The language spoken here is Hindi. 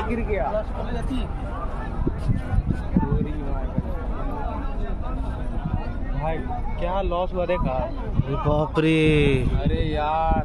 गिर गया। भाई क्या लॉस हुआ देखा। बाप रे। अरे यार